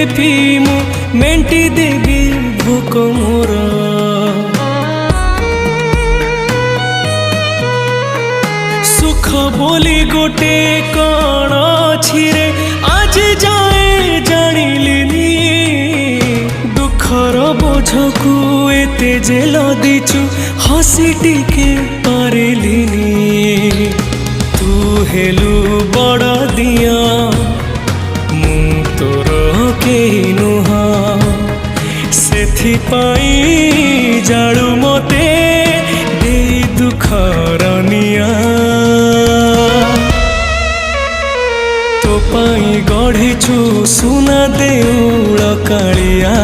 भी मु मेंटी देवी भोक मोर। सुख बोली गोटे कण अछि रे आज जाए जानिलिनी। दुखर बोझकु एते जे लदिचु हसी टिके पारिलिनी। तू हेलु बड़ दिया मु तोर केही नुहा। सेथिपाई जाळु मते देई दुखर निया। तो पाई गढ़िछु सुना देउळ कालिया।